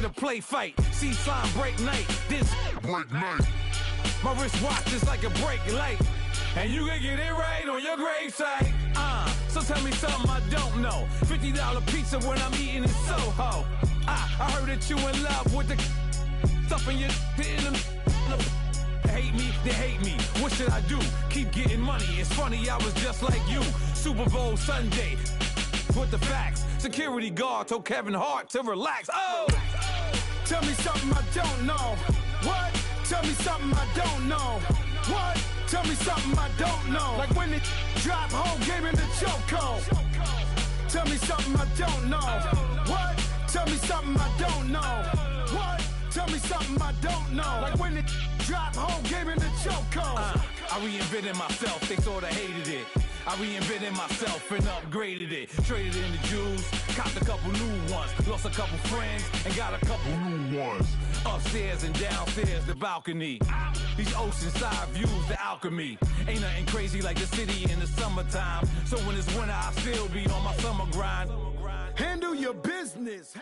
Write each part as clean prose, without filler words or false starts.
to play fight. See sign break night. This break night. My wristwatch is like a break light. And you can get it right on your gravesite. So tell me something I don't know. $50 pizza when I'm eating in Soho. I heard that you in love with the stuff in your hate me, they hate me. What should I do? Keep getting money. It's funny, I was just like you. Super Bowl Sunday. With the facts. Security guard told Kevin Hart to relax. Oh! Tell me something I don't know. What? Tell me something I don't know. What? Tell me something I don't know. Like when it drop whole game in the chokehold. Tell me something I don't know. What? Tell me something I don't know. What? Tell me something I don't know. Like when it drop whole game in the chokehold. I reinvented myself, they sorta hated it. I reinvented myself and upgraded it. Traded in the Jews, copped a couple new ones. Lost a couple friends and got a couple new ones. Upstairs and downstairs, the balcony. These oceanside views, the alchemy. Ain't nothing crazy like the city in the summertime. So when it's winter, I still be on my summer grind. Handle your business.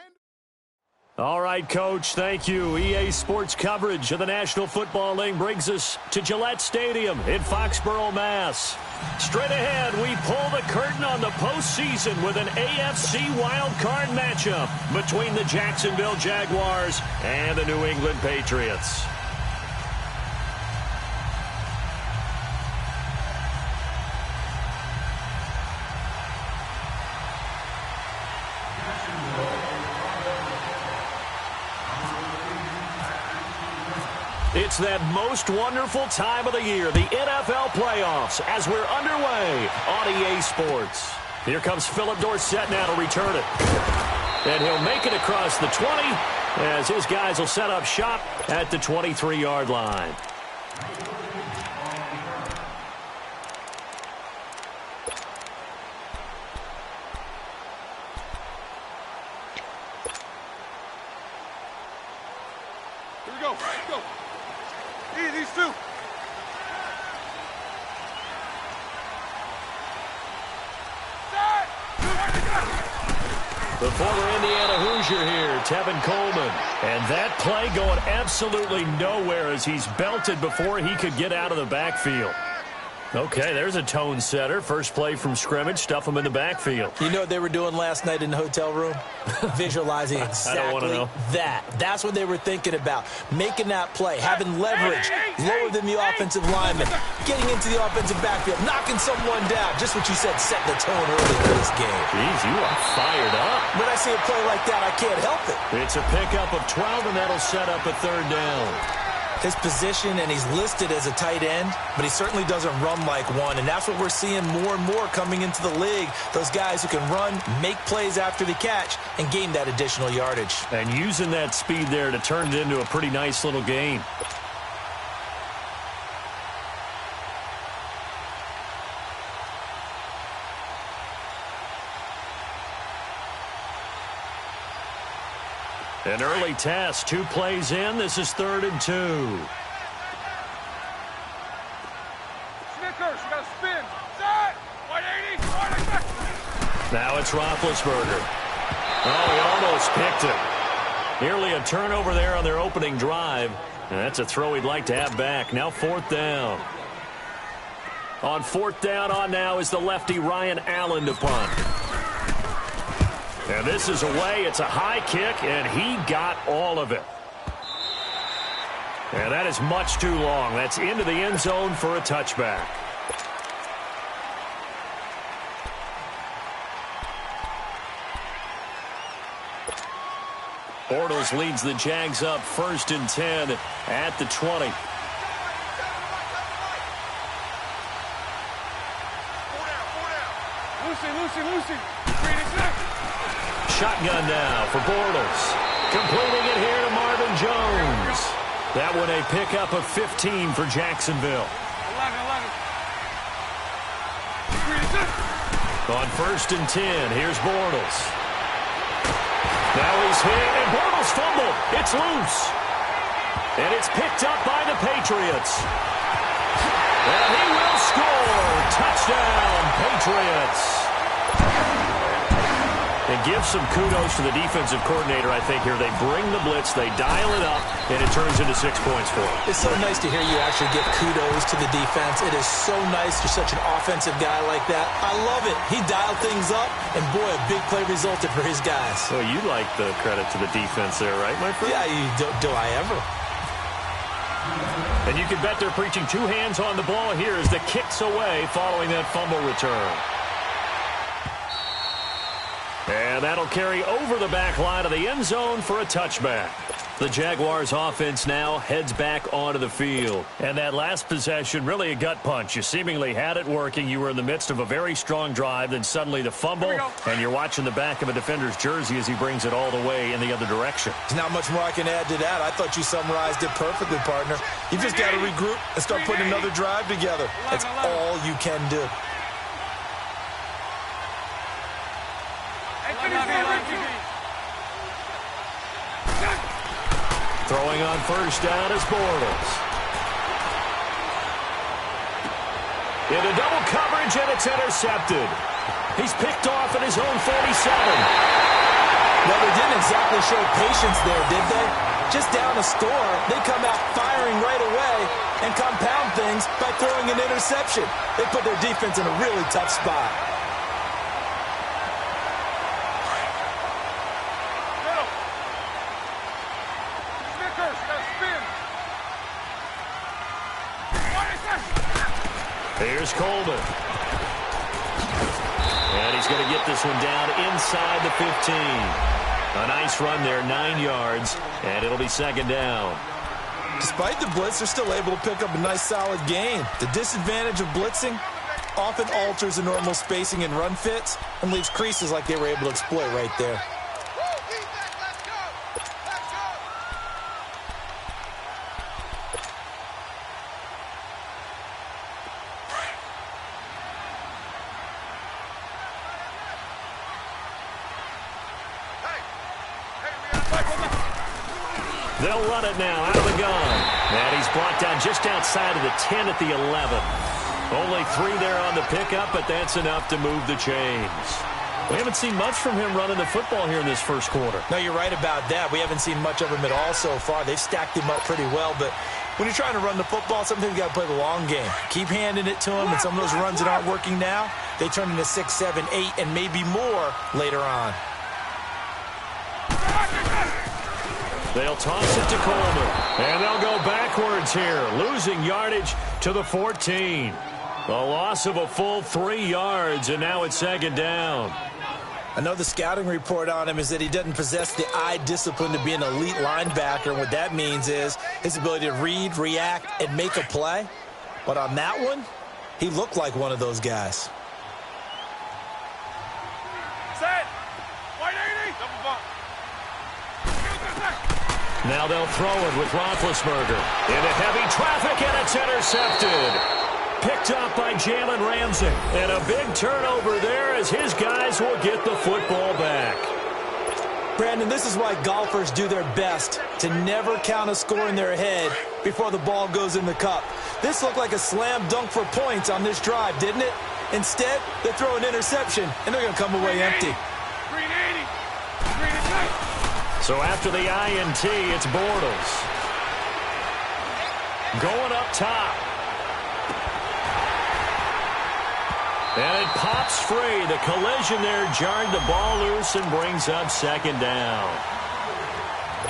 All right, Coach, thank you. EA Sports coverage of the National Football League brings us to Gillette Stadium in Foxborough, Mass. Straight ahead, we pull the curtain on the postseason with an AFC wildcard matchup between the Jacksonville Jaguars and the New England Patriots. It's that most wonderful time of the year, the NFL playoffs, as we're underway on EA Sports. Here comes Philip Dorsett now to return it. And he'll make it across the 20 as his guys will set up shop at the 23-yard line. Here we go. Let's go. These two. The former Indiana Hoosier here, Tevin Coleman. And that play going absolutely nowhere as he's belted before he could get out of the backfield. Okay, there's a tone setter. First play from scrimmage, stuff him in the backfield. You know what they were doing last night in the hotel room? Visualizing exactly that. That's what they were thinking about. Making that play, having leverage, lower than the offensive lineman, getting into the offensive backfield, knocking someone down. Just what you said, setting the tone early for this game. Jeez, you are fired up. When I see a play like that, I can't help it. It's a pickup of 12, and that'll set up a third down. His position, and he's listed as a tight end, but he certainly doesn't run like one, and that's what we're seeing more and more coming into the league. Those guys who can run, make plays after the catch, and gain that additional yardage. And using that speed there to turn it into a pretty nice little gain. An early test, 2 plays in. This is 3rd and 2. Snickers, you got to spin. Set. 180. Now it's Roethlisberger. Oh, he almost picked it. Nearly a turnover there on their opening drive. And that's a throw he'd like to have back. Now 4th down. On 4th down on now is the lefty Ryan Allen to punt. And this is away. It's a high kick, and he got all of it. And that is much too long. That's into the end zone for a touchback. Bortles leads the Jags up 1st and 10 at the 20. Lucy. Shotgun now for Bortles. Completing it here to Marvin Jones. That one a pickup of 15 for Jacksonville. 11. On 1st and 10, here's Bortles. Now he's hit, and Bortles fumbled. It's loose. And it's picked up by the Patriots. And he will score. Touchdown, Patriots. And give some kudos to the defensive coordinator, I think, here. They bring the blitz, they dial it up, and it turns into 6 points for them. It's so nice to hear you actually give kudos to the defense. It is so nice. You're such an offensive guy like that. I love it. He dialed things up, and boy, a big play resulted for his guys. Well, you like the credit to the defense there, right, my friend? Yeah, do I ever? And you can bet they're preaching 2 hands on the ball here as the kick's away following that fumble return. And that'll carry over the back line of the end zone for a touchback. The Jaguars offense now heads back onto the field. And that last possession, really a gut punch. You seemingly had it working. You were in the midst of a very strong drive. Then suddenly the fumble, and you're watching the back of a defender's jersey as he brings it all the way in the other direction. There's not much more I can add to that. I thought you summarized it perfectly, partner. You just got to regroup and start putting another drive together. That's all you can do. Throwing on first down is Bortles. Into double coverage, and it's intercepted. He's picked off at his own 47. Well, they didn't exactly show patience there, did they? Just down a score, they come out firing right away and compound things by throwing an interception. They put their defense in a really tough spot. Here's Coleman. And he's going to get this one down inside the 15. A nice run there, 9 yards, and it'll be second down. Despite the blitz, they're still able to pick up a nice solid gain. The disadvantage of blitzing often alters the normal spacing and run fits and leaves creases like they were able to exploit right there. They'll run it now out of the gun. And he's brought down just outside of the 10 at the 11. Only 3 there on the pickup, but that's enough to move the chains. We haven't seen much from him running the football here in this first quarter. No, you're right about that. We haven't seen much of him at all so far. They've stacked him up pretty well, but when you're trying to run the football, sometimes you got to play the long game. Keep handing it to him, and some of those runs that aren't working now, they turn into 6, 7, 8, and maybe more later on. They'll toss it to Coleman, and they'll go backwards here, losing yardage to the 14. A loss of a full 3 yards, and now it's second down. I know the scouting report on him is that he doesn't possess the eye discipline to be an elite linebacker. And what that means is his ability to read, react, and make a play. But on that one, he looked like one of those guys. Set. White 80. Double bump. Now they'll throw it with Roethlisberger. Into heavy traffic, and it's intercepted. Picked up by Jalen Ramsey. And a big turnover there as his guys will get the football back. Brandon, this is why golfers do their best to never count a score in their head before the ball goes in the cup. This looked like a slam dunk for points on this drive, didn't it? Instead, they throw an interception, and they're going to come away empty. Green 80. Green 80. So after the INT, it's Bortles. Going up top. And it pops free. The collision there jarred the ball loose and brings up second down.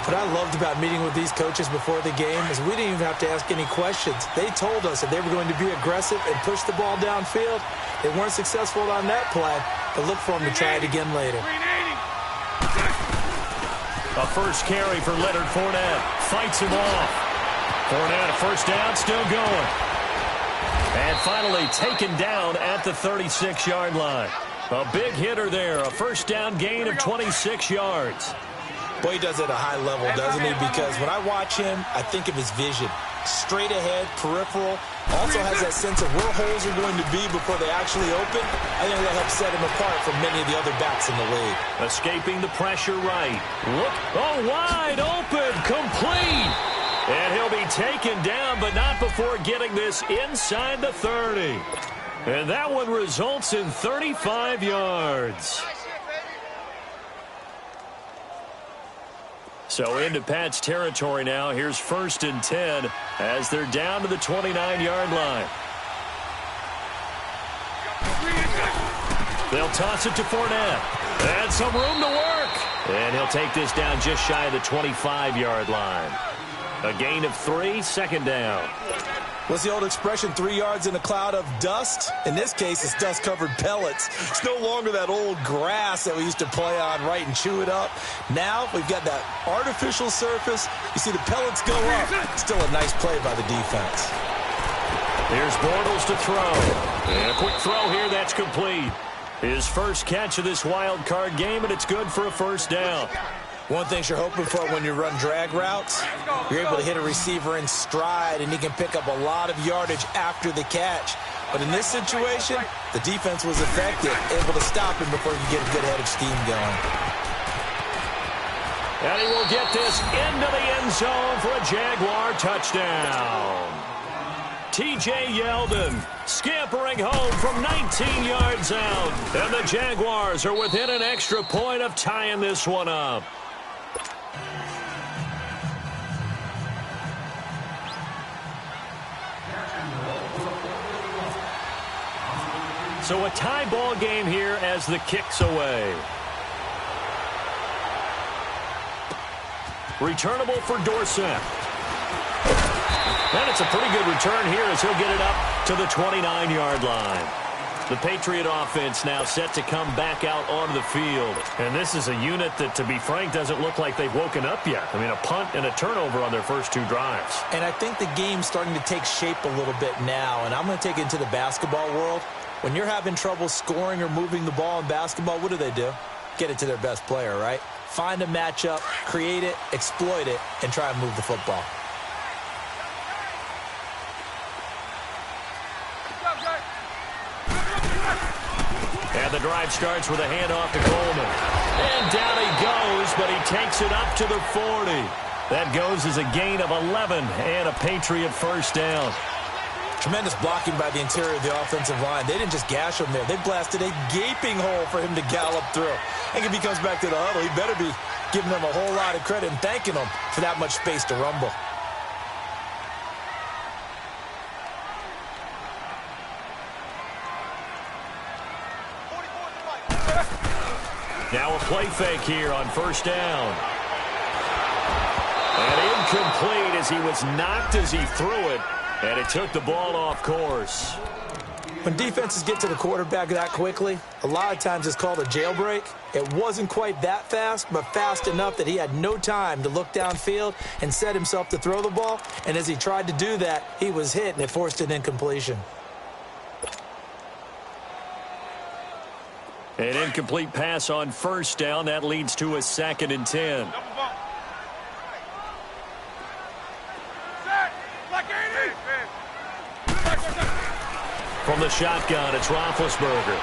What I loved about meeting with these coaches before the game is we didn't even have to ask any questions. They told us that they were going to be aggressive and push the ball downfield. They weren't successful on that play, but look for them to try it again later. A first carry for Leonard Fournette. Fights him off. Fournette, a first down, still going. And finally taken down at the 36-yard line. A big hitter there. A first down gain of 26 yards. Boy, he does it at a high level, doesn't he? Because when I watch him, I think of his vision. Straight ahead, peripheral. Also has that sense of where holes are going to be before they actually open. I think that helps set him apart from many of the other backs in the league. Escaping the pressure right. Look, wide open, complete. And he'll be taken down, but not before getting this inside the 30. And that one results in 35 yards. So into Pat's territory now. Here's 1st and 10 as they're down to the 29-yard line. They'll toss it to Fournette. And some room to work. And he'll take this down just shy of the 25-yard line. A gain of 3, 2nd down. What's the old expression, 3 yards in a cloud of dust? In this case, it's dust-covered pellets. It's no longer that old grass that we used to play on, right, and chew it up. Now we've got that artificial surface. You see the pellets go up. Still a nice play by the defense. Here's Bortles to throw. And a quick throw here, that's complete. His first catch of this wild card game, and it's good for a 1st down. One thing you're hoping for when you run drag routes, you're able to hit a receiver in stride, and he can pick up a lot of yardage after the catch. But in this situation, the defense was effective, able to stop him before you get a good head of steam going. And he will get this into the end zone for a Jaguar touchdown. T.J. Yeldon scampering home from 19 yards out. And the Jaguars are within an extra point of tying this one up. So a tie ball game here as the kick's away. Returnable for Dorsett. And it's a pretty good return here as he'll get it up to the 29-yard line. The Patriot offense now set to come back out onto the field. And this is a unit that, to be frank, doesn't look like they've woken up yet. I mean, a punt and a turnover on their first 2 drives. And I think the game's starting to take shape a little bit now. And I'm going to take it into the basketball world. When you're having trouble scoring or moving the ball in basketball, what do? Get it to their best player, right? Find a matchup, create it, exploit it, and try and move the football. And the drive starts with a handoff to Coleman. And down he goes, but he takes it up to the 40. That goes as a gain of 11 and a Patriot 1st down. Tremendous blocking by the interior of the offensive line. They didn't just gash him there. They blasted a gaping hole for him to gallop through. And if he comes back to the huddle, he better be giving them a whole lot of credit and thanking them for that much space to rumble. Now a play fake here on 1st down. And incomplete as he was knocked as he threw it. And it took the ball off course. When defenses get to the quarterback that quickly, a lot of times it's called a jailbreak. It wasn't quite that fast, but fast enough that he had no time to look downfield and set himself to throw the ball. And as he tried to do that, he was hit, and it forced an incompletion. An incomplete pass on 1st down. That leads to a 2nd and 10. From the shotgun, it's Roethlisberger.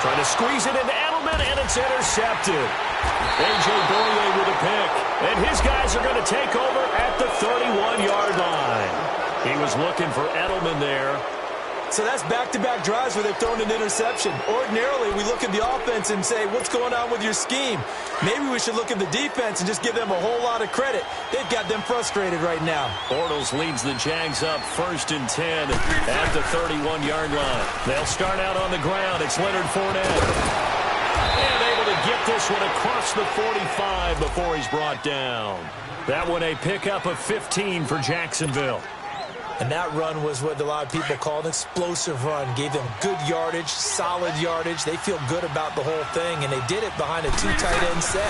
Trying to squeeze it into Edelman, and it's intercepted. A.J. Boye with a pick. And his guys are going to take over at the 31-yard line. He was looking for Edelman there. So that's back-to-back drives where they've thrown an interception. Ordinarily, we look at the offense and say, what's going on with your scheme? Maybe we should look at the defense and just give them a whole lot of credit. They've got them frustrated right now. Bortles leads the Jags up 1st and 10 at the 31-yard line. They'll start out on the ground. It's Leonard Fournette. And able to get this one across the 45 before he's brought down. That one a pickup of 15 for Jacksonville. And that run was what a lot of people call an explosive run. Gave them good yardage, solid yardage. They feel good about the whole thing, and they did it behind a 2 tight end set.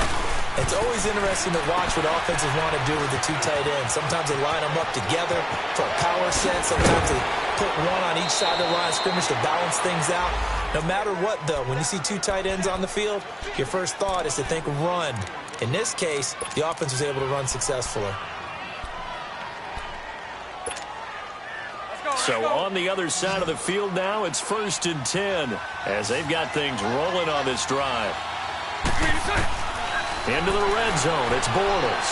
It's always interesting to watch what offenses want to do with the 2 tight ends. Sometimes they line them up together for a power set. Sometimes they put one on each side of the line of scrimmage to balance things out. No matter what, though, when you see 2 tight ends on the field, your first thought is to think run. In this case, the offense was able to run successfully. So on the other side of the field now, it's 1st and 10 as they've got things rolling on this drive. Into the red zone, it's Bortles.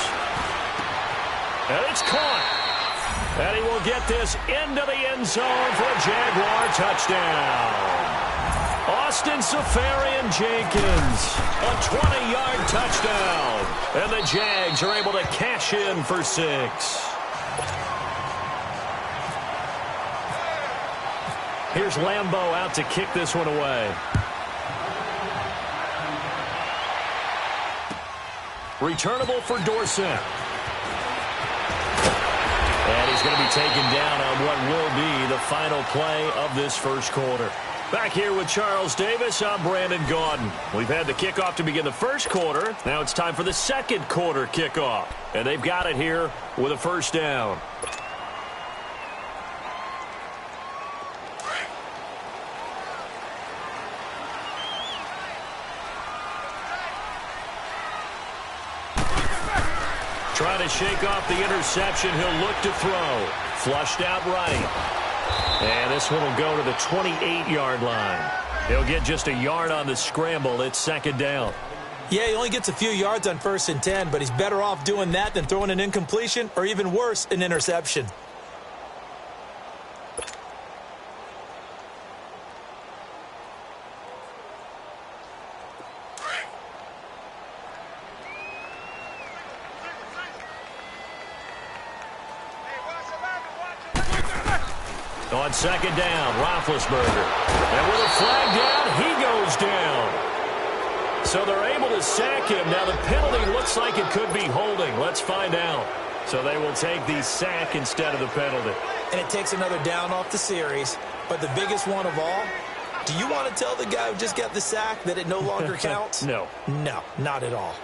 And it's caught. And he will get this into the end zone for a Jaguar touchdown. Austin Safarian-Jenkins, a 20-yard touchdown. And the Jags are able to cash in for 6. Here's Lambeau out to kick this one away. Returnable for Dorsett. And he's going to be taken down on what will be the final play of this first quarter. Back here with Charles Davis, I'm Brandon Gaudin. We've had the kickoff to begin the first quarter. Now it's time for the second quarter kickoff. And they've got it here with a first down. Trying to shake off the interception. He'll look to throw. Flushed out right. And this one will go to the 28-yard line. He'll get just a yard on the scramble. It's second down. Yeah, he only gets a few yards on 1st and 10, but he's better off doing that than throwing an incompletion or even worse, an interception. On second down, Roethlisberger. And with a flag down, he goes down. So they're able to sack him. Now the penalty looks like it could be holding. Let's find out. So they will take the sack instead of the penalty. And it takes another down off the series. But the biggest one of all, do you want to tell the guy who just got the sack that it no longer counts? No. No, not at all.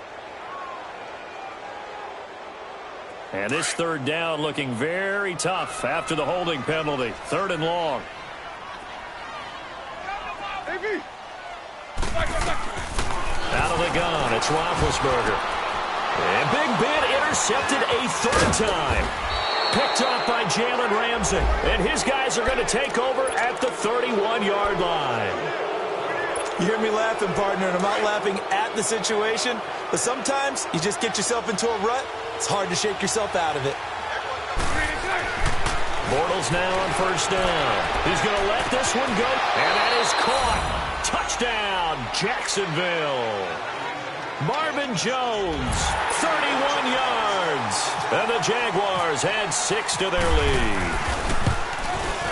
And this third down looking very tough after the holding penalty. 3rd and long. Out of the gun, it's Roethlisberger. And Big Ben intercepted a 3rd time. Picked up by Jalen Ramsey. And his guys are going to take over at the 31-yard line. You hear me laughing, partner, and I'm not laughing at the situation. But sometimes you just get yourself into a rut. It's hard to shake yourself out of it. Bortles now on 1st down. He's going to let this one go. And that is caught. Touchdown, Jacksonville. Marvin Jones, 31 yards. And the Jaguars add 6 to their lead.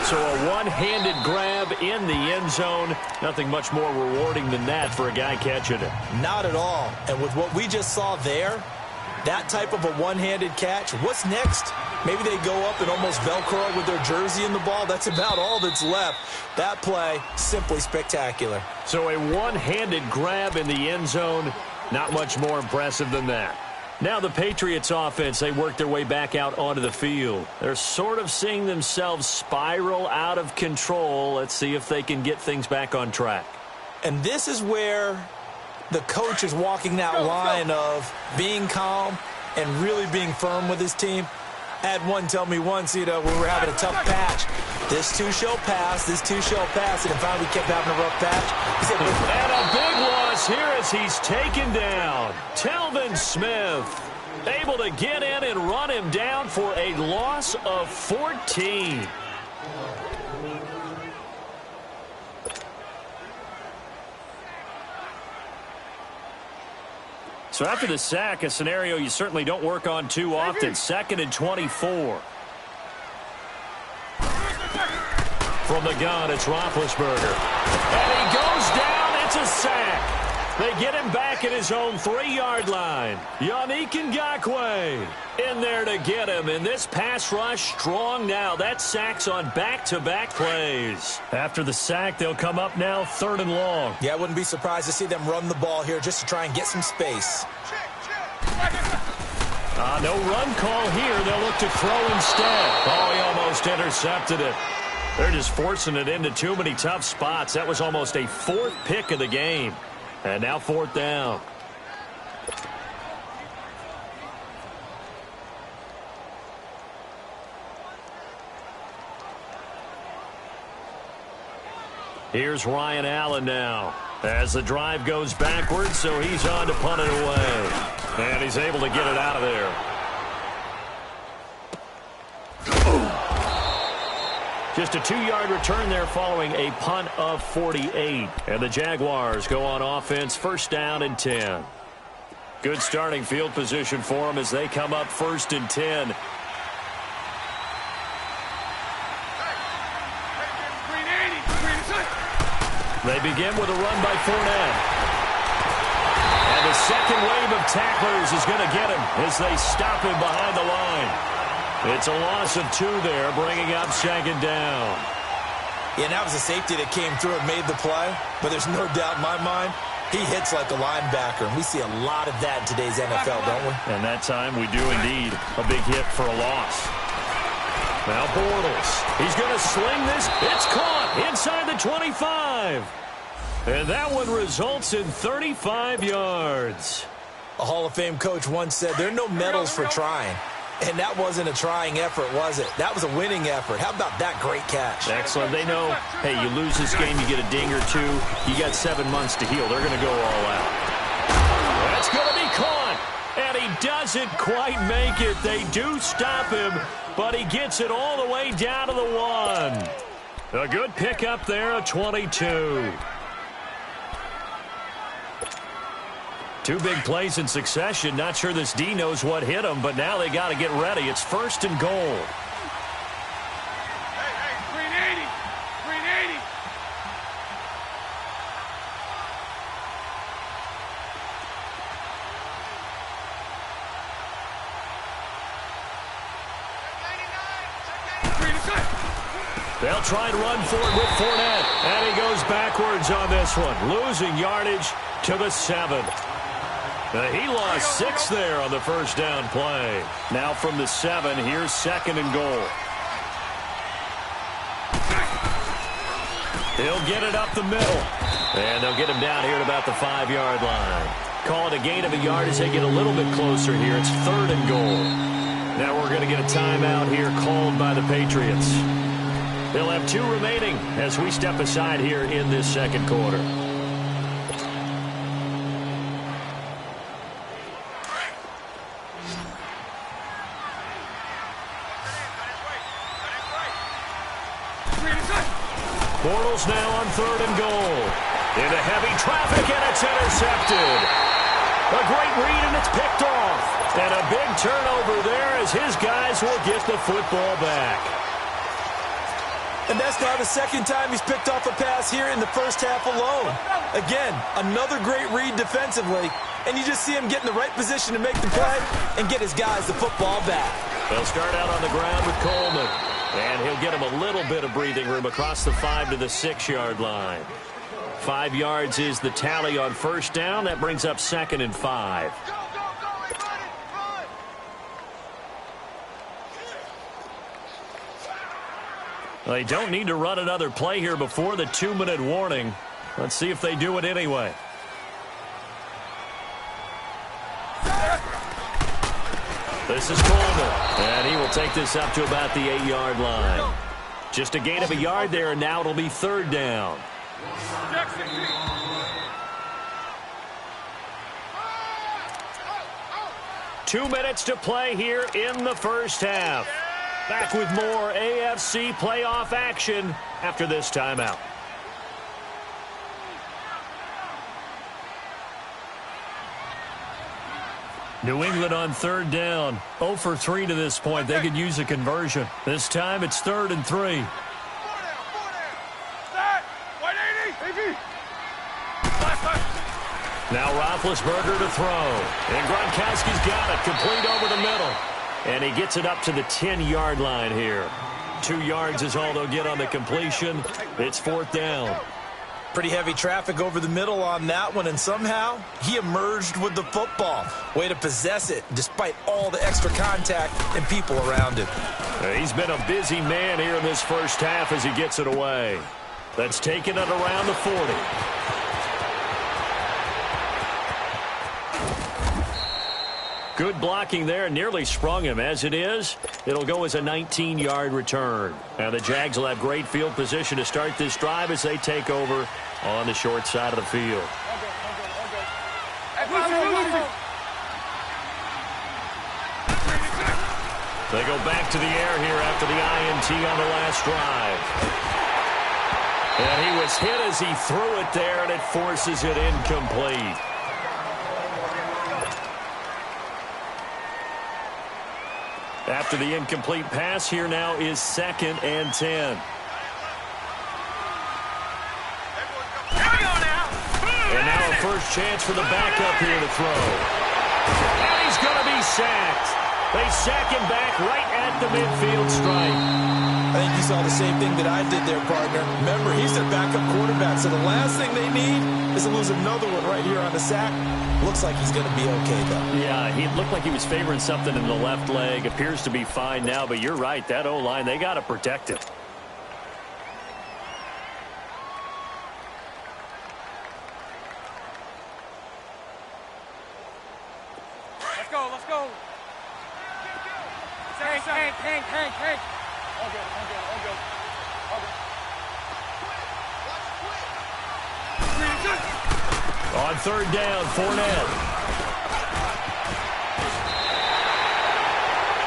So a one-handed grab in the end zone. Nothing much more rewarding than that for a guy catching it. Not at all. And with what we just saw there, that type of a one-handed catch, what's next? Maybe they go up and almost Velcro with their jersey in the ball. That's about all that's left. That play, simply spectacular. So a one-handed grab in the end zone, not much more impressive than that. Now the Patriots offense, they work their way back out onto the field. They're sort of seeing themselves spiral out of control. Let's see if they can get things back on track. And this is where the coach is walking that line of being calm and really being firm with his team. I had one tell me once, when we were having a tough patch, this too shall pass, this too shall pass, and finally we kept having a rough patch. He said, and a big loss here as he's taken down. Telvin Smith able to get in and run him down for a loss of 14. So after the sack, a scenario you certainly don't work on too often. 2nd and 24. From the gun, it's Roethlisberger. And he goes down. It's a sack. They get him back at his own 3-yard line. Yannick Ngakoue in there to get him. And this pass rush strong now. That sack's on back-to-back plays. After the sack, they'll come up now 3rd and long. Yeah, I wouldn't be surprised to see them run the ball here just to try and get some space. No run call here. They'll look to throw instead. Oh, he almost intercepted it. They're just forcing it into too many tough spots. That was almost a 4th pick of the game. And now 4th down. Here's Ryan Allen now. As the drive goes backwards, so he's on to punt it away. And he's able to get it out of there. Just a 2-yard return there following a punt of 48. And the Jaguars go on offense, first down and 10. Good starting field position for them as they come up first and 10. They begin with a run by Fournette. And the second wave of tacklers is going to get him as they stop him behind the line. It's a loss of 2 there, bringing up second down. Yeah, and that was a safety that came through and made the play. But there's no doubt in my mind, he hits like a linebacker. And we see a lot of that in today's NFL, don't we? And that time we do indeed. A big hit for a loss. Now Bortles. He's going to sling this. It's caught inside the 25. And that one results in 35 yards. A Hall of Fame coach once said, there are no medals for trying. And that wasn't a trying effort, was it? That was a winning effort. How about that great catch? Excellent. They know, hey, you lose this game, you get a ding or 2. You got 7 months to heal. They're going to go all out. That's going to be caught. And he doesn't quite make it. They do stop him, but he gets it all the way down to the 1. A good pickup there, a 22. 2 big plays in succession. Not sure this D knows what hit him, but now they got to get ready. It's first and goal. Hey, 380. 380. They'll try and run for it with Fournette. And he goes backwards on this one, losing yardage to the 7. He lost 6 there on the first down play. Now from the 7, here's second and goal. He'll get it up the middle. And they'll get him down here at about the 5-yard line. Call it a gain of a yard as they get a little bit closer here. It's third and goal. Now we're going to get a timeout here called by the Patriots. They'll have 2 remaining as we step aside here in this second quarter. Bortles now on third and goal. Into heavy traffic, and it's intercepted. A great read, and it's picked off. And a big turnover there as his guys will get the football back. And that's now the second time he's picked off a pass here in the first half alone. Again, another great read defensively, and you just see him get in the right position to make the play and get his guys the football back. They'll start out on the ground with Coleman. And he'll get him a little bit of breathing room across the 5 to the 6-yard line. 5 yards is the tally on first down. That brings up second and 5. They don't need to run another play here before the 2-minute warning. Let's see if they do it anyway. This is Coleman, and he will take this up to about the 8-yard line. Just a gain of a yard there, and now it'll be third down. 2 minutes to play here in the first half. Back with more AFC playoff action after this timeout. New England on third down. 0 for 3 to this point. They could use a conversion. This time it's 3rd and 3. Now Roethlisberger to throw. And Gronkowski's got it. Complete over the middle. And he gets it up to the 10-yard line here. 2 yards is all they'll get on the completion. It's 4th down. Pretty heavy traffic over the middle on that one, and somehow he emerged with the football. Way to possess it, despite all the extra contact and people around him. He's been a busy man here in this first half as he gets it away. That's taken it around the 40. Good blocking there, nearly sprung him. As it is, it'll go as a 19-yard return. And the Jags will have great field position to start this drive as they take over on the short side of the field. They go back to the air here after the INT on the last drive. And he was hit as he threw it there, and it forces it incomplete. After the incomplete pass, here now is 2nd and 10. And now a first chance for the backup here to throw. And he's going to be sacked. They sack him back right at the midfield stripe. I think you saw the same thing that I did there, partner. Remember, he's their backup quarterback, so the last thing they need is to lose another one right here on the sack. Looks like he's going to be okay, though. Yeah, he looked like he was favoring something in the left leg. Appears to be fine now, but you're right. That O-line, they got to protect it. Let's go, let's go. Hank. All good. On 3rd down, Fournette.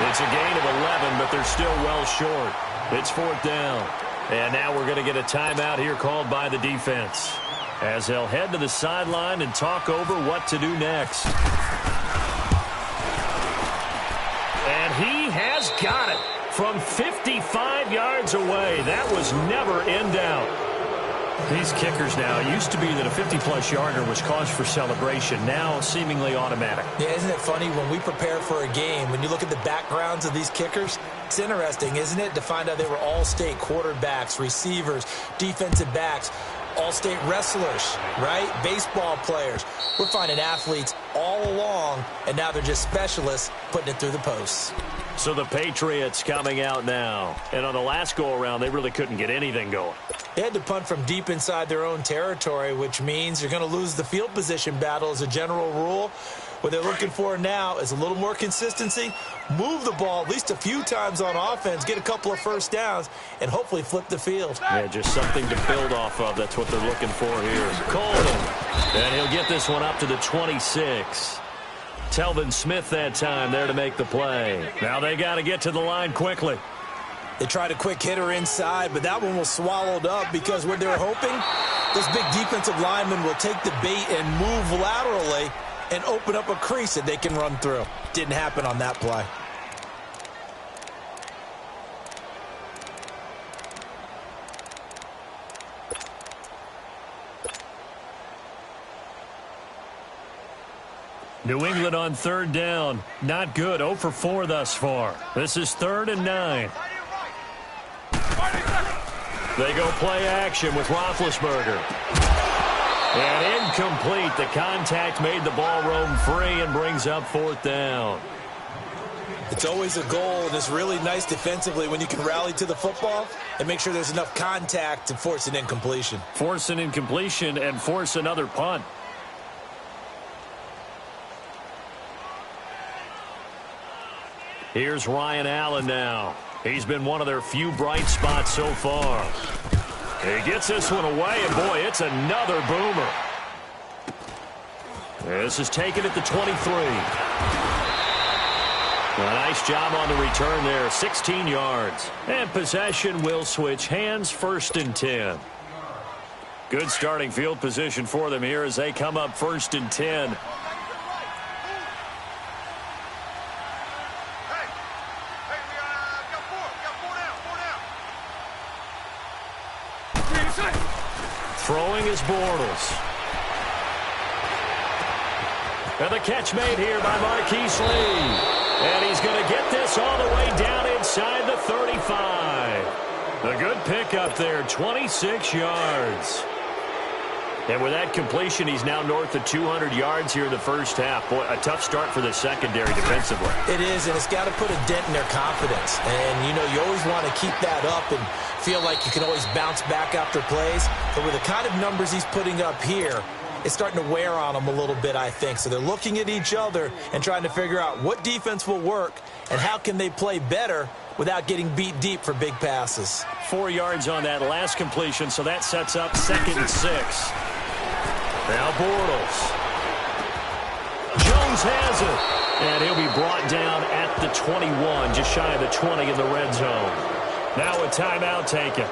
It's a gain of 11, but they're still well short. It's 4th down. And now we're going to get a timeout here called by the defense, as they'll head to the sideline and talk over what to do next. And he has got it from 55 yards away. That was never in doubt. These kickers now, it used to be that a 50-plus yarder was cause for celebration. Now seemingly automatic. Yeah, isn't it funny when we prepare for a game, when you look at the backgrounds of these kickers, it's interesting, isn't it, to find out they were all-state quarterbacks, receivers, defensive backs, all-state wrestlers, right? Baseball players. We're finding athletes all along, and now they're just specialists putting it through the posts. So the Patriots coming out now. And on the last go-around, they really couldn't get anything going. They had to punt from deep inside their own territory, which means you're going to lose the field position battle as a general rule. What they're looking for now is a little more consistency, move the ball at least a few times on offense, get a couple of first downs, and hopefully flip the field. Yeah, just something to build off of. That's what they're looking for here. Colton, and he'll get this one up to the 26. Telvin Smith that time there to make the play. Now they got to get to the line quickly. They tried a quick hitter inside, but that one was swallowed up because what they were hoping, those big defensive linemen will take the bait and move laterally and open up a crease that they can run through. Didn't happen on that play. New England on 3rd down. Not good. 0 for 4 thus far. This is 3rd and 9. They go play action with Roethlisberger. And incomplete. The contact made the ball roam free and brings up 4th down. It's always a goal, and it's really nice defensively when you can rally to the football and make sure there's enough contact to force an incompletion. Force an incompletion and force another punt. Here's Ryan Allen now. He's been one of their few bright spots so far. He gets this one away, and boy, it's another boomer. This is taken at the 23. A nice job on the return there, 16 yards. And possession will switch hands, 1st and 10. Good starting field position for them here as they come up 1st and 10. Throwing is Bortles. And the catch made here by Marquise Lee. And he's going to get this all the way down inside the 35. A good pickup there, 26 yards. And with that completion, he's now north of 200 yards here in the first half. Boy, a tough start for the secondary defensively. It is, and it's got to put a dent in their confidence. And, you know, you always want to keep that up and feel like you can always bounce back after plays. But with the kind of numbers he's putting up here, it's starting to wear on them a little bit, I think. So they're looking at each other and trying to figure out what defense will work and how can they play better without getting beat deep for big passes. 4 yards on that last completion, so that sets up 2nd and 6. Now Bortles. Jones has it. And he'll be brought down at the 21, just shy of the 20 in the red zone. Now a timeout taken.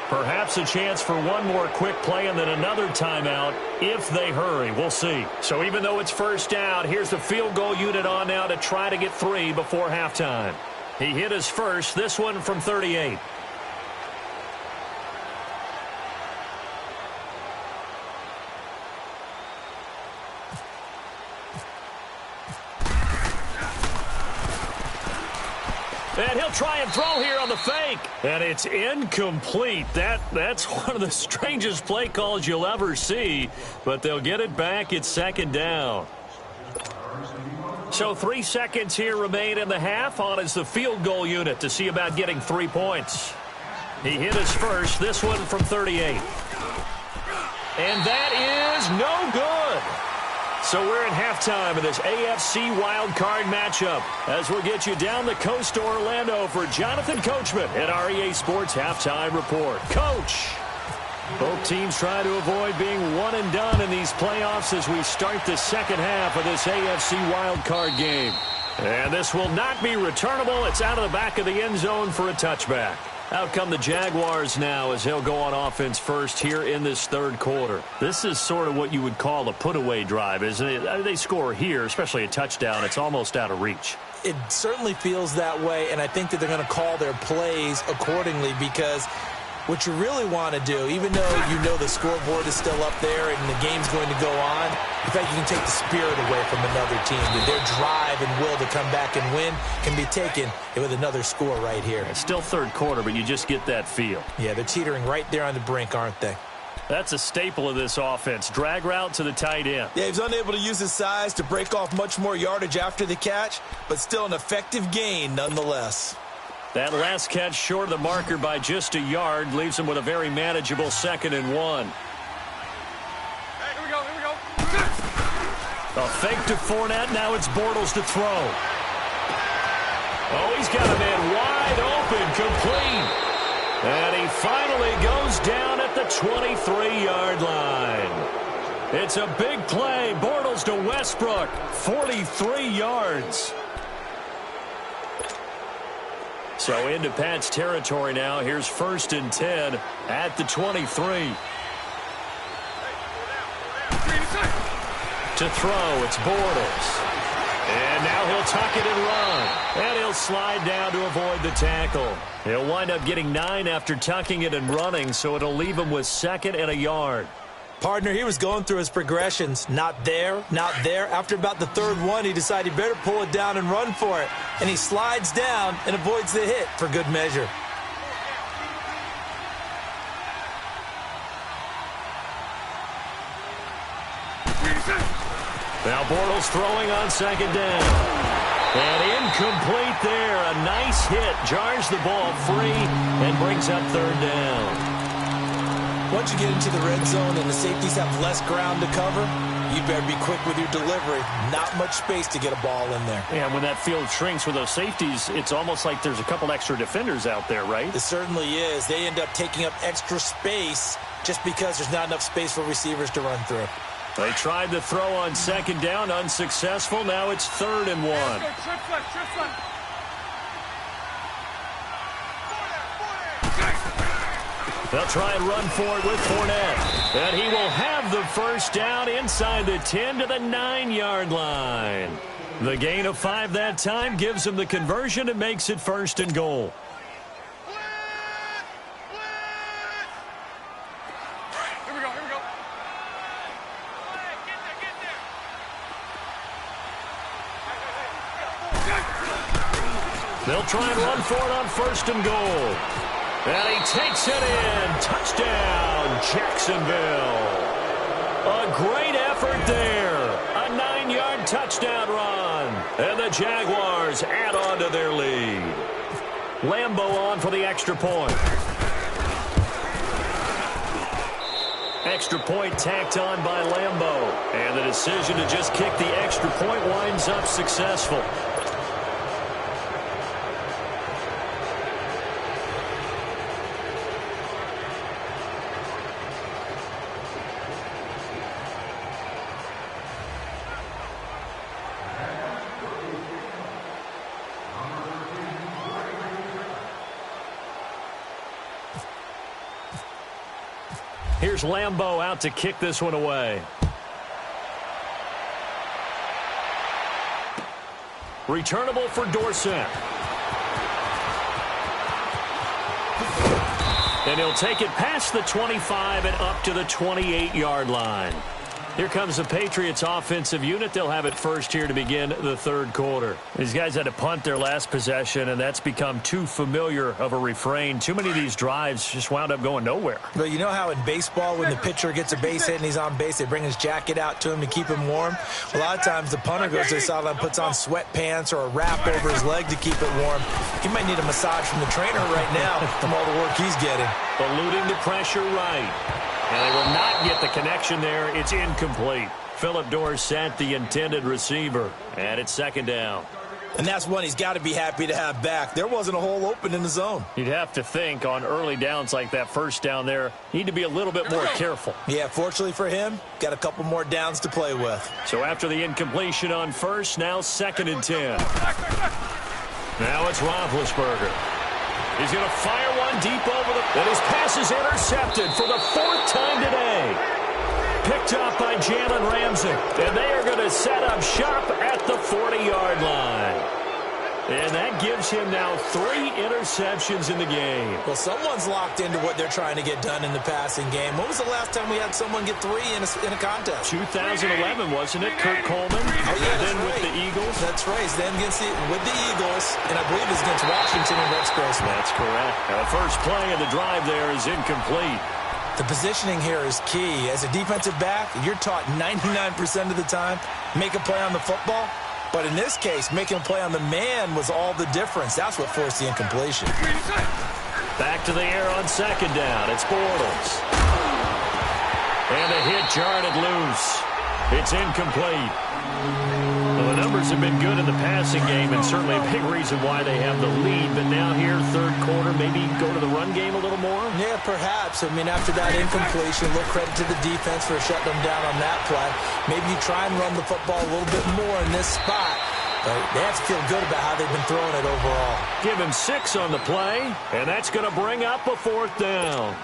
Perhaps a chance for one more quick play and then another timeout if they hurry. We'll see. So even though it's first down, here's the field goal unit on now to try to get 3 before halftime. He hit his first, this one from 38. And he'll try and throw here on the fake. And it's incomplete. That's one of the strangest play calls you'll ever see. But they'll get it back. It's second down. So 3 seconds here remain in the half. On is the field goal unit to see about getting 3 points. He hit his first. This one from 38. And that is no good. So we're at halftime of this AFC wildcard matchup as we'll get you down the coast to Orlando for Jonathan Coachman at our EA Sports Halftime Report. Coach, both teams try to avoid being one and done in these playoffs as we start the second half of this AFC wildcard game. And this will not be returnable. It's out of the back of the end zone for a touchback. Out come the Jaguars now as they'll go on offense first here in this third quarter. This is sort of what you would call a put-away drive, isn't it? They score here, especially a touchdown. It's almost out of reach. It certainly feels that way, and I think that they're going to call their plays accordingly because what you really want to do, even though you know the scoreboard is still up there and the game's going to go on, in fact, you can take the spirit away from another team. Their drive and will to come back and win can be taken with another score right here. It's still third quarter, but you just get that feel. Yeah, they're teetering right there on the brink, aren't they? That's a staple of this offense. Drag route to the tight end. Yeah, he's unable to use his size to break off much more yardage after the catch, but still an effective gain nonetheless. That last catch short of the marker by just a yard leaves him with a very manageable 2nd and 1. Hey, here we go. A fake to Fournette. Now it's Bortles to throw. Oh, he's got a man wide open, complete. And he finally goes down at the 23-yard line. It's a big play. Bortles to Westbrook, 43 yards. So into Pat's territory now. Here's 1st and 10 at the 23. To throw, it's Bortles. And now he'll tuck it and run. And he'll slide down to avoid the tackle. He'll wind up getting 9 after tucking it and running, so it'll leave him with 2nd and a yard. Partner, he was going through his progressions. Not there, not there. After about the 3rd one, he decided he better pull it down and run for it. And he slides down and avoids the hit for good measure. Now Bortles throwing on 2nd down. And incomplete there. A nice hit. Jars the ball free and brings up 3rd down. Once you get into the red zone and the safeties have less ground to cover, you better be quick with your delivery. Not much space to get a ball in there. Yeah, when that field shrinks with those safeties, it's almost like there's a couple extra defenders out there, right? It certainly is. They end up taking up extra space just because there's not enough space for receivers to run through. They tried to throw on 2nd down, unsuccessful. Now it's 3rd and 1. Trip left. They'll try and run for it with Fournette. And he will have the 1st down inside the 10 to the 9-yard line. The gain of 5 that time gives him the conversion and makes it 1st and goal. Here we go. They'll try and run for it on 1st and goal. And he takes it in. Touchdown, Jacksonville. A great effort there. A 9-yard touchdown run. And the Jaguars add on to their lead. Lambo on for the extra point. Extra point tacked on by Lambo. And the decision to just kick the extra point winds up successful. Here's Lambeau out to kick this one away. Returnable for Dorsett. And he'll take it past the 25 and up to the 28-yard line. Here comes the Patriots offensive unit. They'll have it first here to begin the third quarter. These guys had to punt their last possession, and that's become too familiar of a refrain. Too many of these drives just wound up going nowhere. Well, you know how in baseball when the pitcher gets a base hit and he's on base, they bring his jacket out to him to keep him warm? A lot of times the punter goes to the sideline, puts on sweatpants or a wrap over his leg to keep it warm. He might need a massage from the trainer right now from all the work he's getting. Eluding the pressure right. And they will not get the connection there. It's incomplete. Philip Dorsett, the intended receiver. And it's second down. And that's one he's got to be happy to have back. There wasn't a hole open in the zone. You'd have to think on early downs like that first down there, need to be a little bit more careful. Yeah, fortunately for him, got a couple more downs to play with. So after the incompletion on first, now 2nd and 10. Now it's Roethlisberger. He's going to fire one deep over the... And his pass is intercepted for the 4th time today. Picked up by Jalen Ramsey. And they are going to set up shop at the 40-yard line. And that gives him now 3 interceptions in the game. Well, someone's locked into what they're trying to get done in the passing game. When was the last time we had someone get 3 in a contest? 2011, wasn't it? Kurt Coleman. Oh, yeah, and then right. with the Eagles. That's right. Then with the Eagles, and I believe it's against Washington and Rex Grossman. That's correct. Now, the first play of the drive there is incomplete. The positioning here is key. As a defensive back, you're taught 99% of the time, make a play on the football. But in this case, making a play on the man was all the difference. That's what forced the incompletion. Back to the air on second down. It's Bortles. And a hit jarred loose. It's incomplete. Well, the numbers have been good in the passing game, and certainly a big reason why they have the lead. But now here, third quarter, maybe go to the run game a little more? Yeah, perhaps. I mean, after that incompletion, a little credit to the defense for shutting them down on that play. Maybe you try and run the football a little bit more in this spot. But they have to feel good about how they've been throwing it overall. Give him 6 on the play, and that's going to bring up a 4th down.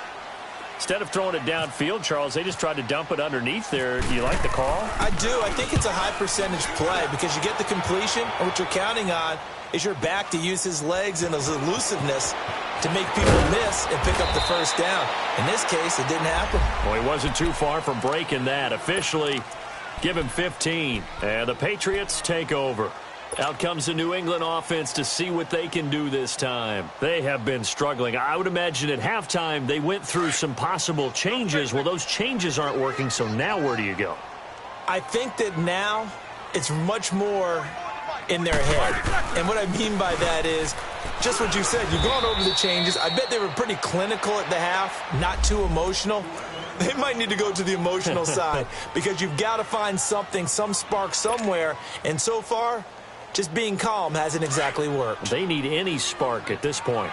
Instead of throwing it downfield, Charles, they just tried to dump it underneath there. Do you like the call? I do. I think it's a high-percentage play because you get the completion, and what you're counting on is your back to use his legs and his elusiveness to make people miss and pick up the first down. In this case, it didn't happen. Well, he wasn't too far from breaking that. Officially, give him 15. And the Patriots take over. Out comes the New England offense to see what they can do this time. They have been struggling. I would imagine at halftime they went through some possible changes. Well, those changes aren't working, so now where do you go? I think that now it's much more in their head. And what I mean by that is just what you said. You've gone over the changes. I bet they were pretty clinical at the half, not too emotional. They might need to go to the emotional side because you've got to find something, some spark somewhere. And so far, just being calm hasn't exactly worked. They need any spark at this point.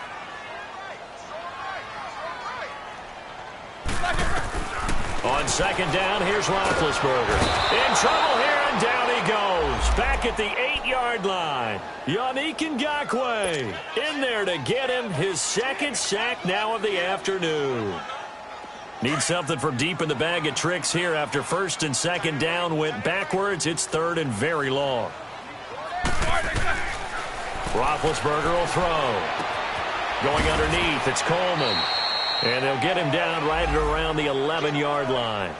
On second down, here's Roethlisberger. In trouble here, and down he goes. Back at the 8-yard line. Yannick Ngakoue in there to get him his 2nd sack now of the afternoon. Need something from deep in the bag of tricks here after 1st and 2nd down went backwards. It's 3rd and very long. Roethlisberger will throw. Going underneath, it's Coleman. And they'll get him down right at around the 11-yard line.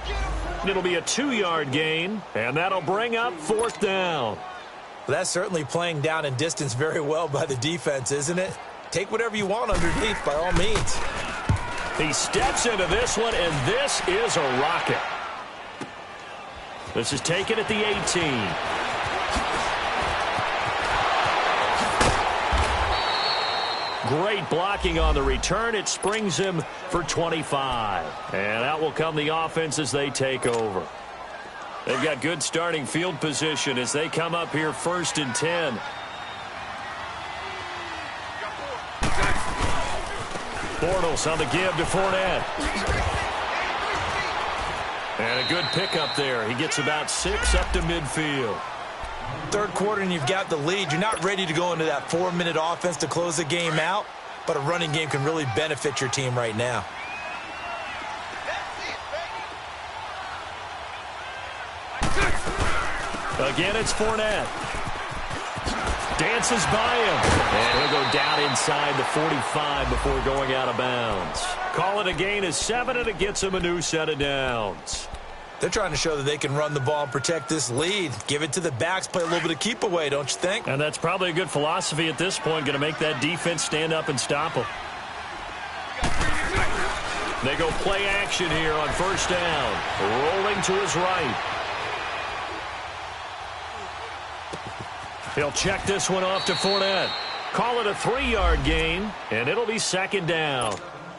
It'll be a 2-yard gain, and that'll bring up 4th down. Well, that's certainly playing down in distance very well by the defense, isn't it? Take whatever you want underneath, by all means. He steps into this one, and this is a rocket. This is taken at the 18. Great blocking on the return. It springs him for 25. And out will come the offense as they take over. They've got good starting field position as they come up here 1st and 10. Bortles on the give to Fournette. And a good pickup there. He gets about 6 up to midfield. Third quarter and you've got the lead. You're not ready to go into that 4-minute offense to close the game out, but a running game can really benefit your team right now. Again, it's Fournette. Dances by him. And he'll go down inside the 45 before going out of bounds. Call it a gain of 7, and it gets him a new set of downs. They're trying to show that they can run the ball and protect this lead. Give it to the backs, play a little bit of keep away, don't you think? And that's probably a good philosophy at this point, going to make that defense stand up and stop them. They go play action here on first down. Rolling to his right. He'll check this one off to Fournette. Call it a 3-yard gain, and it'll be second down.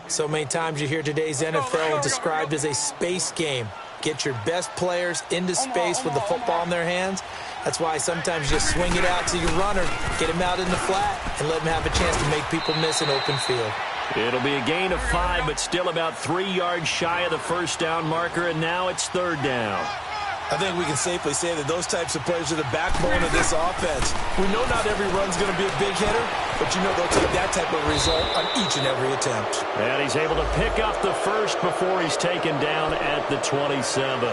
So many times you hear today's NFL described as a space game. Get your best players into space with the football in their hands. That's why sometimes you just swing it out to your runner, get him out in the flat, and let him have a chance to make people miss an open field. It'll be a gain of 5, but still about 3 yards shy of the first down marker, and now it's third down. I think we can safely say that those types of plays are the backbone of this offense. We know not every run's going to be a big hitter, but you know they'll take that type of result on each and every attempt. And he's able to pick up the first before he's taken down at the 27.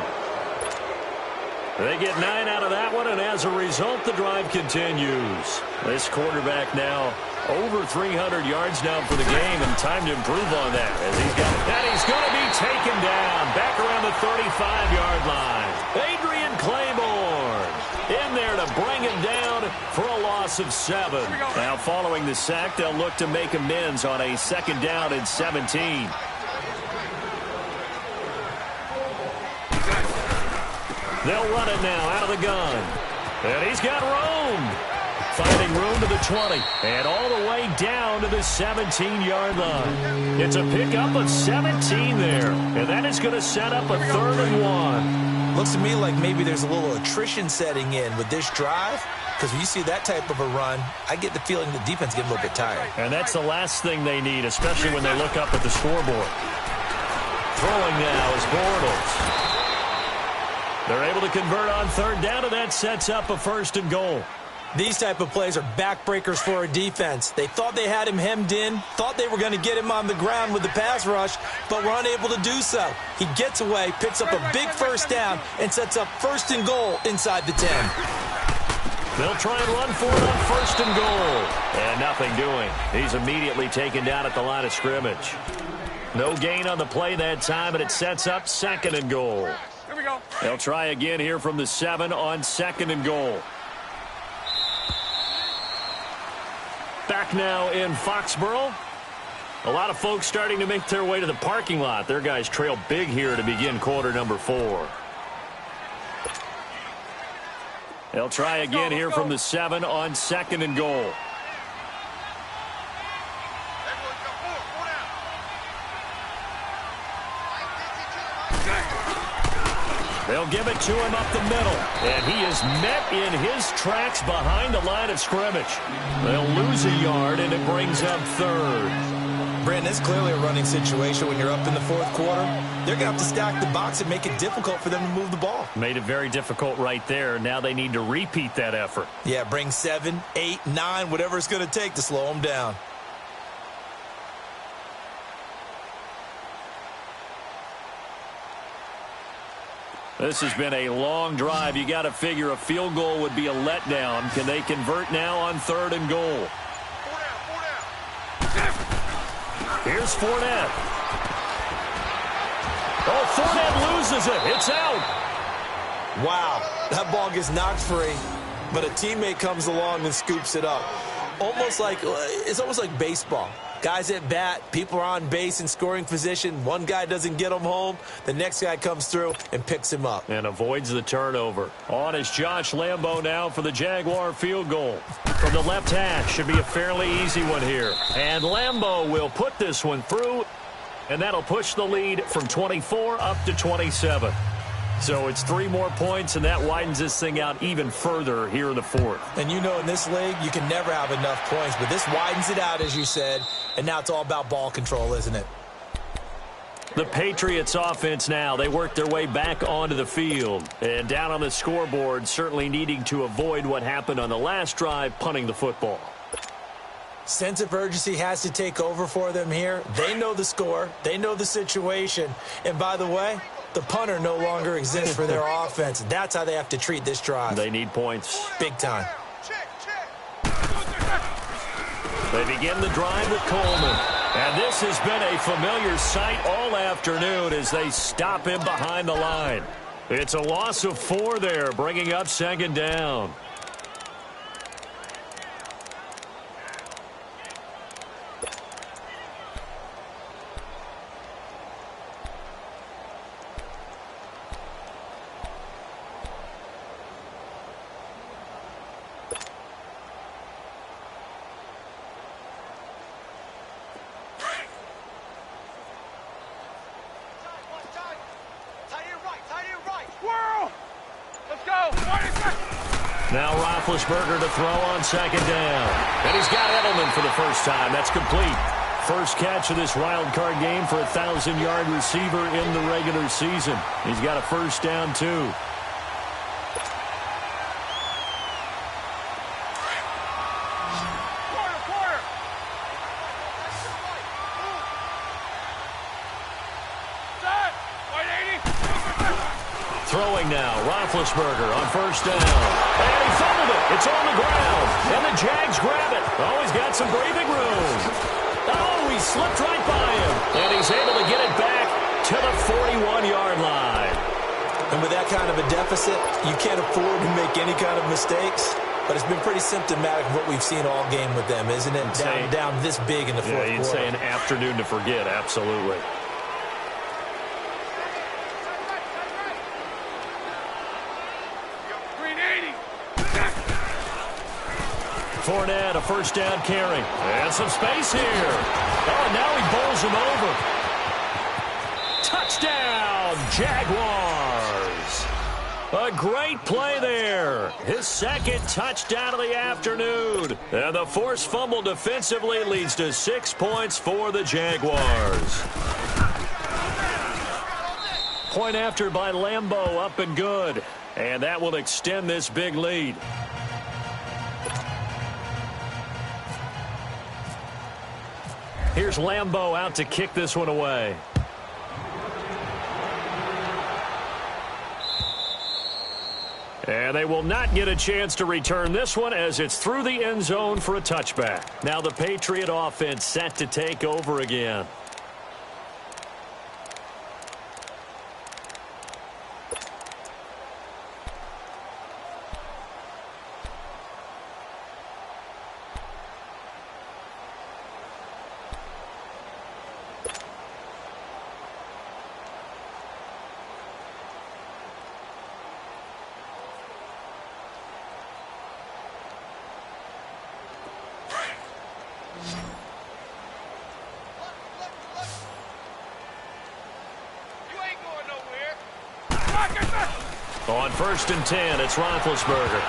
They get 9 out of that one, and as a result, the drive continues. This quarterback now over 300 yards now for the game, and time to improve on that. And he's going to be taken down back around the 35-yard line. Adrian Claiborne in there to bring him down for a loss of 7. Now, following the sack, they'll look to make amends on a second down and 17. They'll run it now out of the gun. And he's got room. Finding room to the 20. And all the way down to the 17-yard line. It's a pickup of 17 there. And that is going to set up a 3rd and 1. Looks to me like maybe there's a little attrition setting in with this drive. Because when you see that type of a run, I get the feeling the defense getting a little bit tired. And that's the last thing they need, especially when they look up at the scoreboard. Throwing now is Bortles. They're able to convert on third down, and that sets up a 1st and goal. These type of plays are backbreakers for a defense. They thought they had him hemmed in, thought they were going to get him on the ground with the pass rush, but were unable to do so. He gets away, picks up a big 1st down, and sets up 1st and goal inside the 10. They'll try and run for it on 1st and goal. And nothing doing. He's immediately taken down at the line of scrimmage. No gain on the play that time, and it sets up 2nd and goal. They'll try again here from the 7 on 2nd and goal. Back now in Foxborough. A lot of folks starting to make their way to the parking lot. Their guys trail big here to begin quarter number 4. They'll try again here from the 7 on 2nd and goal. They'll give it to him up the middle. And he is met in his tracks behind the line of scrimmage. They'll lose a yard, and it brings up 3rd. Brandon, it's clearly a running situation when you're up in the 4th quarter. They're going to have to stack the box and make it difficult for them to move the ball. Made it very difficult right there. Now they need to repeat that effort. Yeah, bring 7, 8, 9, whatever it's going to take to slow them down. This has been a long drive. You got to figure a field goal would be a letdown. Can they convert now on 3rd and goal? Here's Fournette. Oh, Fournette loses it. It's out. Wow, that ball gets knocked free, but a teammate comes along and scoops it up. It's almost like baseball. Guys at bat, people are on base in scoring position. One guy doesn't get him home. The next guy comes through and picks him up. And avoids the turnover. On is Josh Lambo now for the Jaguar field goal. From the left hash, should be a fairly easy one here. And Lambo will put this one through, and that'll push the lead from 24 up to 27. So it's 3 more points, and that widens this thing out even further here in the 4th. And you know in this league, you can never have enough points, but this widens it out, as you said, and now it's all about ball control, isn't it? The Patriots offense now, they work their way back onto the field. And down on the scoreboard, certainly needing to avoid what happened on the last drive, punting the football. Sense of urgency has to take over for them here. They know the score. They know the situation. And by the way, The punter no longer exists for their offense. That's how they have to treat this drive. They need points. Big time. They begin the drive with Coleman. And this has been a familiar sight all afternoon as they stop him behind the line. It's a loss of 4 there, bringing up second down. Now Roethlisberger to throw on second down. And he's got Edelman for the first time. That's complete. First catch of this wild card game for a 1,000-yard receiver in the regular season. He's got a first down, too. Throwing now, Roethlisberger on first down. And he fumbled it. It's on the ground. And the Jags grab it. Oh, he's got some breathing room. Oh, he slipped right by him. And he's able to get it back to the 41-yard line. And with that kind of a deficit, you can't afford to make any kind of mistakes. But it's been pretty symptomatic of what we've seen all game with them, isn't it? Down this big in the fourth quarter. You'd say an afternoon to forget, absolutely. Fournette, a first down carry. And some space here. Oh, and now he bowls him over. Touchdown, Jaguars. A great play there. His second touchdown of the afternoon. And the forced fumble defensively leads to 6 points for the Jaguars. Point after by Lambeau, up and good. And that will extend this big lead. Here's Lambeau out to kick this one away. And they will not get a chance to return this one as it's through the end zone for a touchback. Now the Patriot offense set to take over again. On 1st and 10, it's Roethlisberger.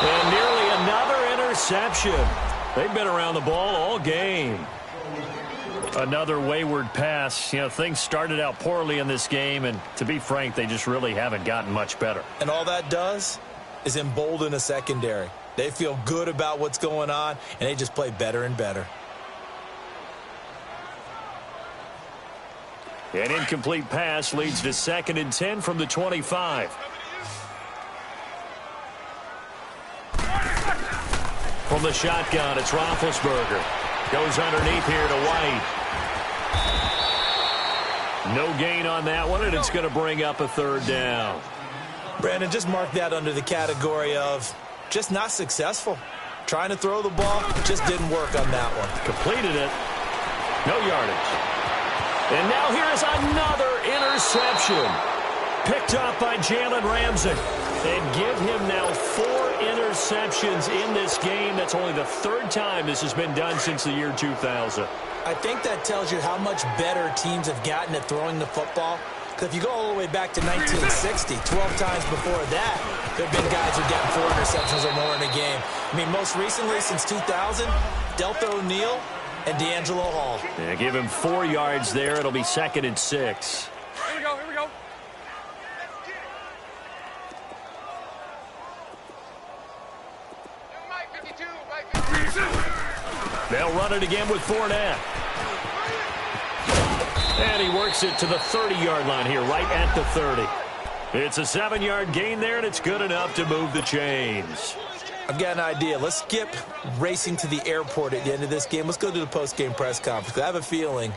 And nearly another interception. They've been around the ball all game. Another wayward pass. You know, things started out poorly in this game, and to be frank, they just really haven't gotten much better. And all that does is embolden a secondary. They feel good about what's going on, and they just play better and better. An incomplete pass leads to 2nd and 10 from the 25. From the shotgun, it's Roethlisberger. Goes underneath here to White. No gain on that one, and it's going to bring up a 3rd down. Brandon, just mark that under the category of just not successful. Trying to throw the ball, just didn't work on that one. Completed it. No yardage. And now here's another interception. Picked off by Jalen Ramsey. And give him now 4 interceptions in this game. That's only the 3rd time this has been done since the year 2000. I think that tells you how much better teams have gotten at throwing the football. Because if you go all the way back to 1960, 12 times before that, there have been guys who get 4 interceptions or more in a game. I mean, most recently, since 2000, Delta O'Neal and D'Angelo Hall. Yeah, give him 4 yards there. It'll be 2nd and 6. Here we go, here we go. They'll run it again with Fournette. And he works it to the 30-yard line here, right at the 30. It's a 7-yard gain there, and it's good enough to move the chains. I've got an idea. Let's skip racing to the airport at the end of this game. Let's go to the post-game press conference. I have a feeling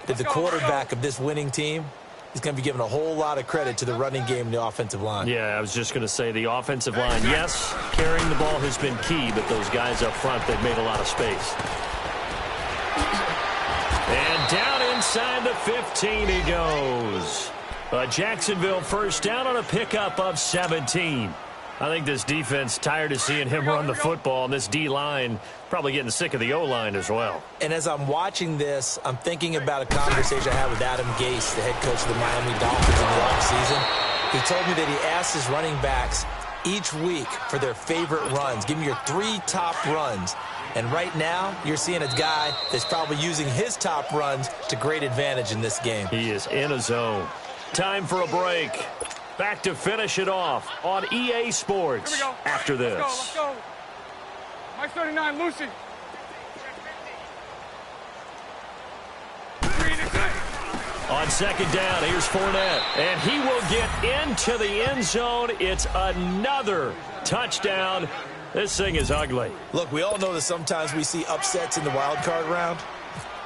that the quarterback of this winning team is going to be given a whole lot of credit to the running game and the offensive line. Yeah, I was just going to say the offensive line, yes, carrying the ball has been key, but those guys up front, they've made a lot of space. And down inside the 15 he goes. A Jacksonville first down on a pickup of 17. I think this defense tired of seeing him run the football, and this D-line probably getting sick of the O-line as well. And as I'm watching this, I'm thinking about a conversation I had with Adam Gase, the head coach of the Miami Dolphins in the offseason. He told me that he asked his running backs each week for their favorite runs. Give me your 3 top runs. And right now, you're seeing a guy that's probably using his top runs to great advantage in this game. He is in a zone. Time for a break. Back to finish it off on EA Sports after this. Let's go. Mike 39, Lucy. On second down, here's Fournette. And he will get into the end zone. It's another touchdown. This thing is ugly. Look, we all know that sometimes we see upsets in the wild card round.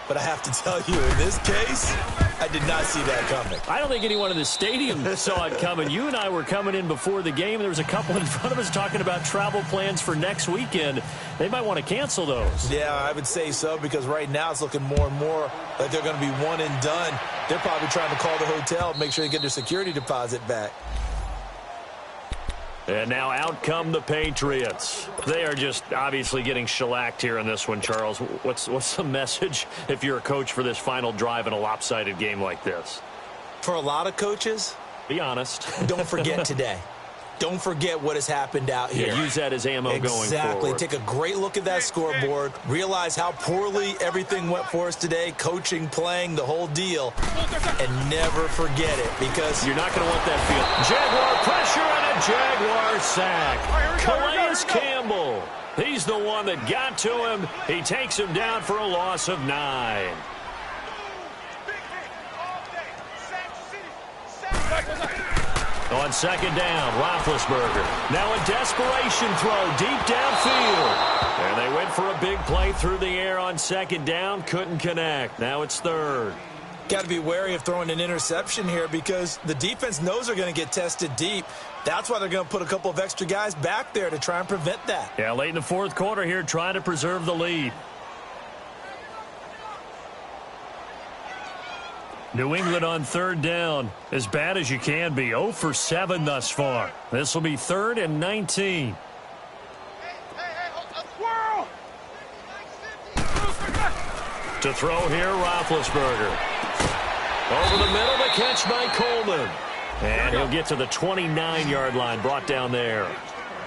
But I have to tell you, in this case, I did not see that coming. I don't think anyone in the stadium saw it coming. You and I were coming in before the game. There was a couple in front of us talking about travel plans for next weekend. They might want to cancel those. Yeah, I would say so, because right now it's looking more and more like they're going to be one and done. They're probably trying to call the hotel and make sure they get their security deposit back. And now out come the Patriots. They are just obviously getting shellacked here in this one, Charles. What's the message if you're a coach for this final drive in a lopsided game like this? For a lot of coaches, be honest. Don't forget today. Don't forget what has happened out here. Yeah, use that as ammo going forward. Exactly. Take a great look at that scoreboard. Realize how poorly everything went for us today. Coaching, playing, the whole deal. And never forget it, because you're not going to want that field. Jaguar pressure and a Jaguar sack. Calais Campbell. He's the one that got to him. He takes him down for a loss of 9. On second down, Roethlisberger. Now a desperation throw deep downfield. And they went for a big play through the air on second down. Couldn't connect. Now it's third. Got to be wary of throwing an interception here, because the defense knows they're going to get tested deep. That's why they're going to put a couple of extra guys back there to try and prevent that. Yeah, late in the fourth quarter here, trying to preserve the lead. New England on third down, as bad as you can be. 0 for 7 thus far. This will be 3rd and 19. To throw here, Roethlisberger. Over the middle, the catch by Coleman. And he'll get to the 29-yard line, brought down there.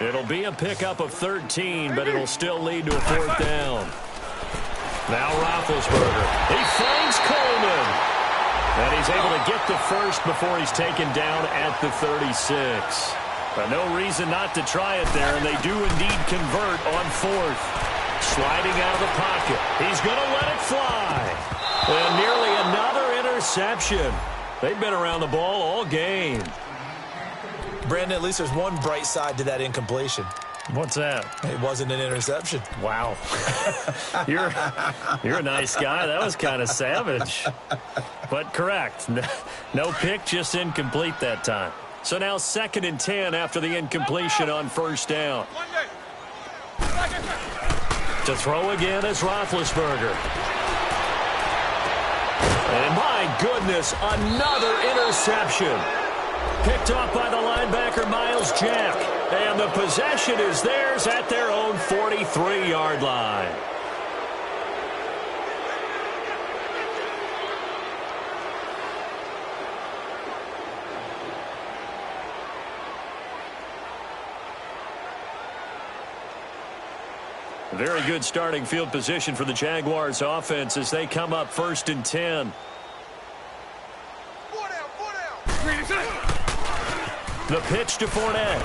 It'll be a pickup of 13, but it'll still lead to a 4th down. Now Roethlisberger. He finds Coleman. And he's able to get the first before he's taken down at the 36. But no reason not to try it there, and they do indeed convert on 4th. Sliding out of the pocket. He's going to let it fly. And nearly another interception. They've been around the ball all game. Brandon, at least there's one bright side to that incompletion. What's that? It wasn't an interception. Wow. You're a nice guy. That was kind of savage. But correct. No pick, just incomplete that time. So now 2nd and 10 after the incompletion on 1st down. To throw again is Roethlisberger. And my goodness, another interception. Picked off by the linebacker, Miles Jack. And the possession is theirs at their own 43-yard line. Very good starting field position for the Jaguars offense as they come up 1st and 10. The pitch to Fournette.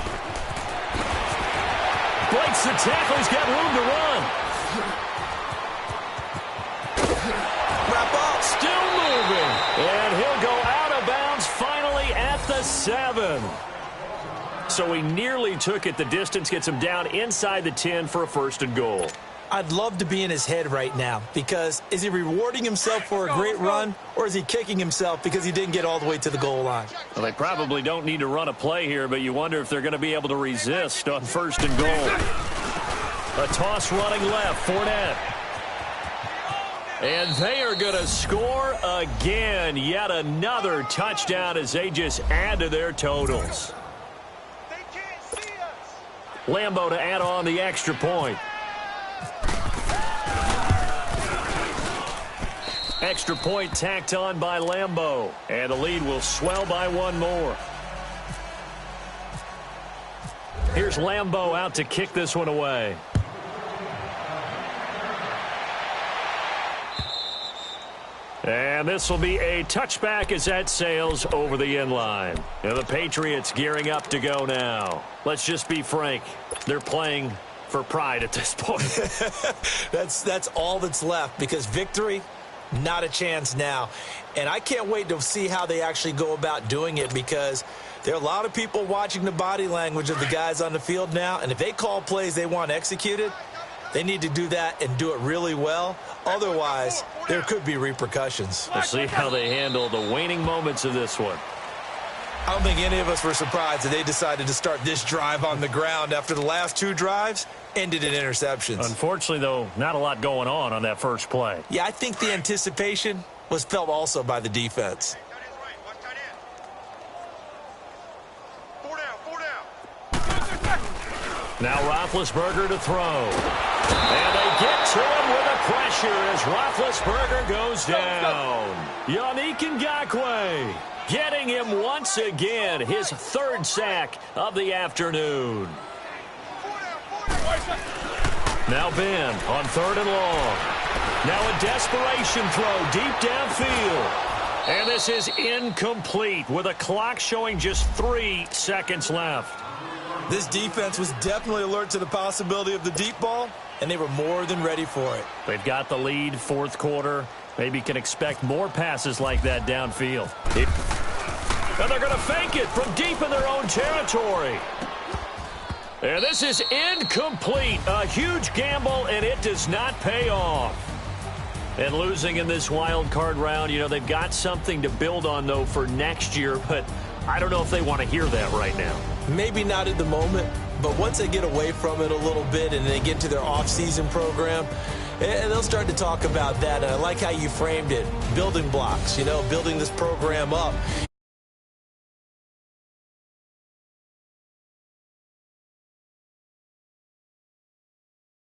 Breaks the tackle. He's got room to run. Wrap up. Still moving. 7. So he nearly took it the distance, gets him down inside the 10 for a 1st and goal. I'd love to be in his head right now, because is he rewarding himself for a great run, or is he kicking himself because he didn't get all the way to the goal line? Well, they probably don't need to run a play here, but you wonder if they're going to be able to resist on 1st and goal. A toss running left, Fournette. And they are going to score again. Yet another touchdown as they just add to their totals. Lambeau to add on the extra point. Extra point tacked on by Lambeau. And the lead will swell by 1 more. Here's Lambeau out to kick this one away. And this will be a touchback as that sails over the end line. And the Patriots gearing up to go now. Let's just be frank. They're playing for pride at this point. That's all that's left, because victory, not a chance now. And I can't wait to see how they actually go about doing it, because there are a lot of people watching the body language of the guys on the field now. And if they call plays they want executed, they need to do that and do it really well. Otherwise, there could be repercussions. We'll see how they handle the waning moments of this one. I don't think any of us were surprised that they decided to start this drive on the ground after the last 2 drives ended in interceptions. Unfortunately, though, not a lot going on that first play. Yeah, I think the anticipation was felt also by the defense. Now Roethlisberger to throw. And they get to him with a pressure as Roethlisberger goes down. Yannick Ngakoue getting him once again, his 3rd sack of the afternoon. Now Ben on 3rd and long. Now a desperation throw deep downfield. And this is incomplete with a clock showing just 3 seconds left. This defense was definitely alert to the possibility of the deep ball, and they were more than ready for it. They've got the lead, 4th quarter. Maybe can expect more passes like that downfield. And they're going to fake it from deep in their own territory. And this is incomplete. A huge gamble, and it does not pay off. And losing in this wild card round, they've got something to build on, though, for next year. But I don't know if they want to hear that right now. Maybe not at the moment, but once they get away from it a little bit and they get into their off-season program, and they'll start to talk about that. And I like how you framed it, building blocks, building this program up.